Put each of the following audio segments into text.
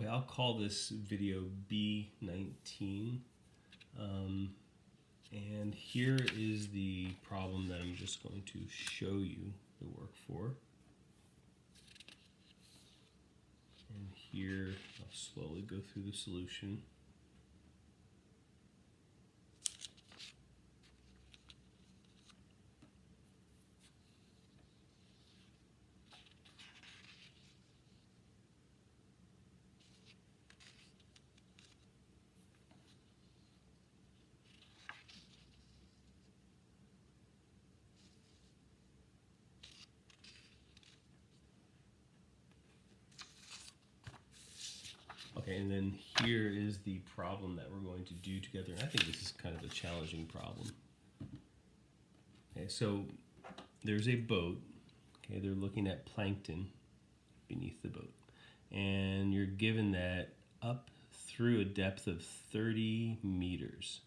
Okay, I'll call this video B19. And here is the problem that I'm just going to show you the work for. And here I'll slowly go through the solution. Okay, and then here is the problem that we're going to do together. And I think this is kind of a challenging problem. Okay, so there's a boat. Okay, they're looking at plankton beneath the boat. And you're given that up through a depth of 30 meters.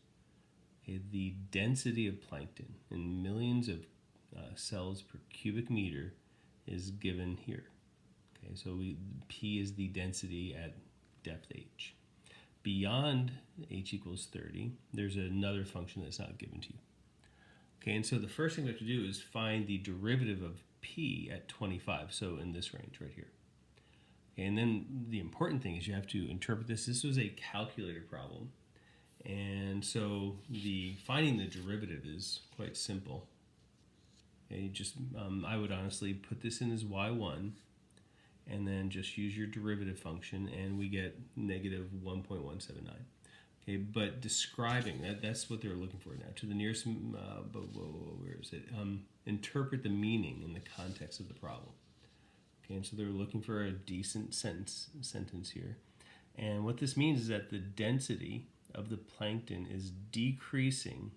Okay, the density of plankton in millions of cells per cubic meter is given here. Okay, so P is the density at depth h. Beyond h equals 30, there's another function that's not given to you. Okay, and so the first thing we have to do is find the derivative of p at 25, so in this range right here. Okay, and then the important thing is you have to interpret this. This was a calculator problem, and so finding the derivative is quite simple. Okay, I would honestly put this in as y1, and then just use your derivative function, and we get negative 1.179. Okay, but describing, that's what they're looking for now. To the nearest, where is it? Interpret the meaning in the context of the problem. Okay, and so they're looking for a decent sentence here. And what this means is that the density of the plankton is decreasing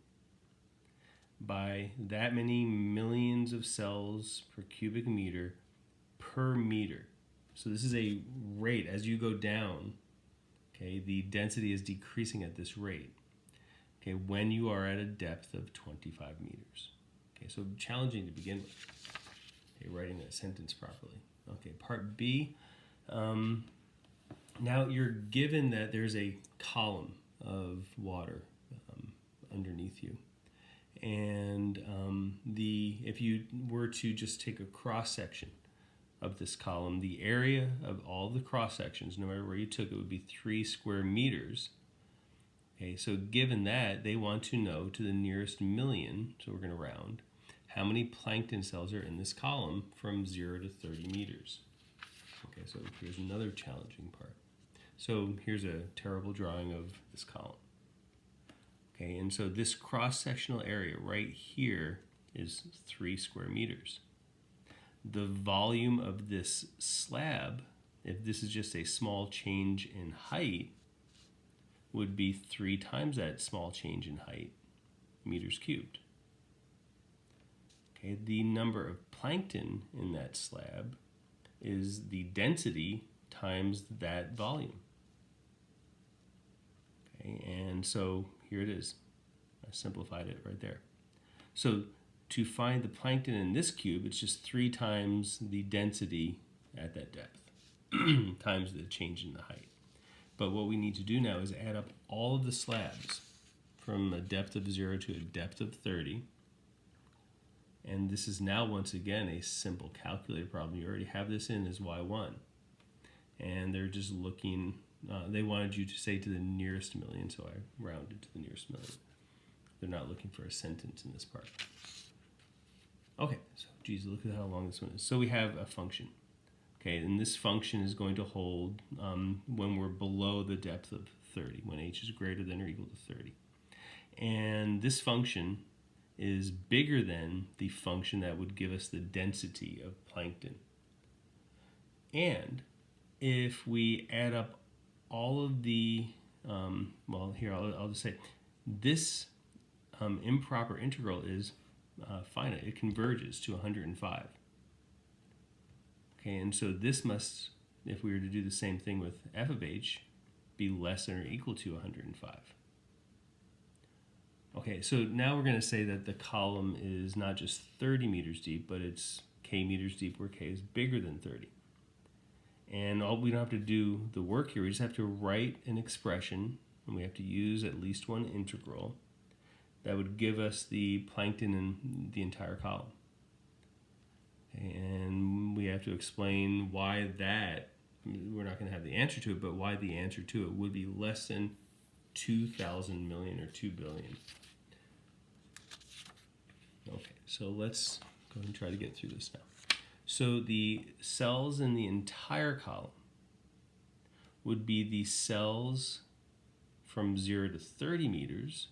by that many millions of cells per cubic meter per meter. So this is a rate. As you go down, okay, the density is decreasing at this rate, okay, when you are at a depth of 25 meters. Okay, so challenging to begin with. Okay, writing that sentence properly. Okay, part B. Now you're given that there's a column of water underneath you. And if you were to just take a cross-section of this column, the area of all the cross sections, no matter where you took it, would be 3 square meters. Okay, so given that, they want to know to the nearest million, so we're going to round, how many plankton cells are in this column from 0 to 30 meters. Okay, so here's another challenging part. So here's a terrible drawing of this column. Okay, and so this cross-sectional area right here is 3 square meters. The volume of this slab, if this is just a small change in height, would be 3 times that small change in height, meters cubed. Okay, the number of plankton in that slab is the density times that volume. Okay, and so here it is. I simplified it right there. So to find the plankton in this cube, it's just 3 times the density at that depth times the change in the height. But what we need to do now is add up all of the slabs from a depth of 0 to a depth of 30. And this is now, once again, a simple calculator problem. You already have this in as y1. And they're just looking, they wanted you to say to the nearest million, so I rounded to the nearest million. They're not looking for a sentence in this part. Okay, so geez, look at how long this one is. So we have a function. Okay, and this function is going to hold when we're below the depth of 30, when h is greater than or equal to 30. And this function is bigger than the function that would give us the density of plankton. And if we add up all of the, well, here, I'll just say, this improper integral is finite. It converges to 105. Okay, and so this must, if we were to do the same thing with f of h, be less than or equal to 105. Okay, so now we're going to say that the column is not just 30 meters deep, but it's k meters deep where k is bigger than 30. And we don't have to do the work here. We just have to write an expression, and we have to use at least one integral that would give us the plankton in the entire column. And we have to explain why that, we're not going to have the answer to it, but why the answer to it would be less than 2,000 million or 2 billion. Okay, so let's go ahead and try to get through this now. So the cells in the entire column would be the cells from 0 to 30 meters,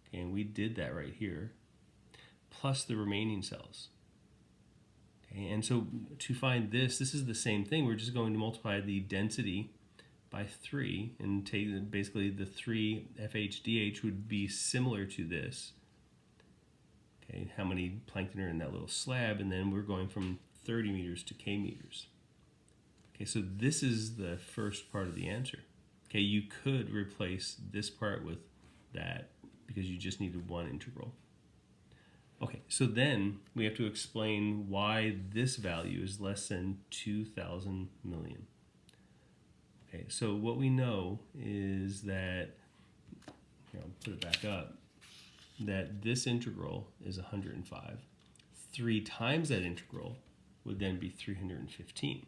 okay, and we did that right here, plus the remaining cells. Okay, and so to find this is the same thing. We're just going to multiply the density by 3 and take basically the 3 FHDH would be similar to this. Okay, how many plankton are in that little slab, and then we're going from 30 meters to K meters. Okay, so this is the first part of the answer. Okay, you could replace this part with that because you just needed one integral. Okay, so then we have to explain why this value is less than 2,000 million. Okay, so what we know is that, here, I'll put it back up, that this integral is 105. 3 times that integral would then be 315.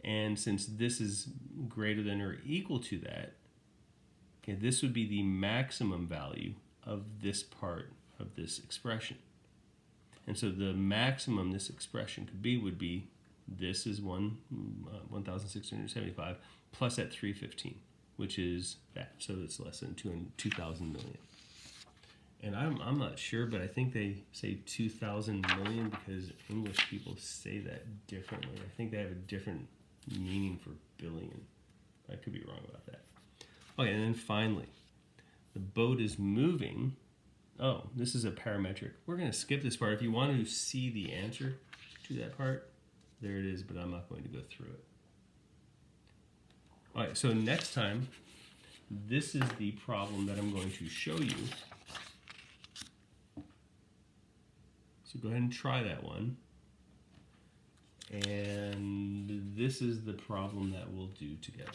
And since this is greater than or equal to that, okay, this would be the maximum value of this part of this expression. And so the maximum this expression could be would be, this is 1,675 plus that 315, which is that. So it's less than 2,000 million. And I'm not sure, but I think they say 2,000 million because English people say that differently. I think they have a different meaning for billion. I could be wrong about that. Okay, and then finally, the boat is moving. Oh, this is a parametric. We're going to skip this part. If you want to see the answer to that part, there it is, but I'm not going to go through it. All right, so next time, this is the problem that I'm going to show you. So go ahead and try that one. And this is the problem that we'll do together.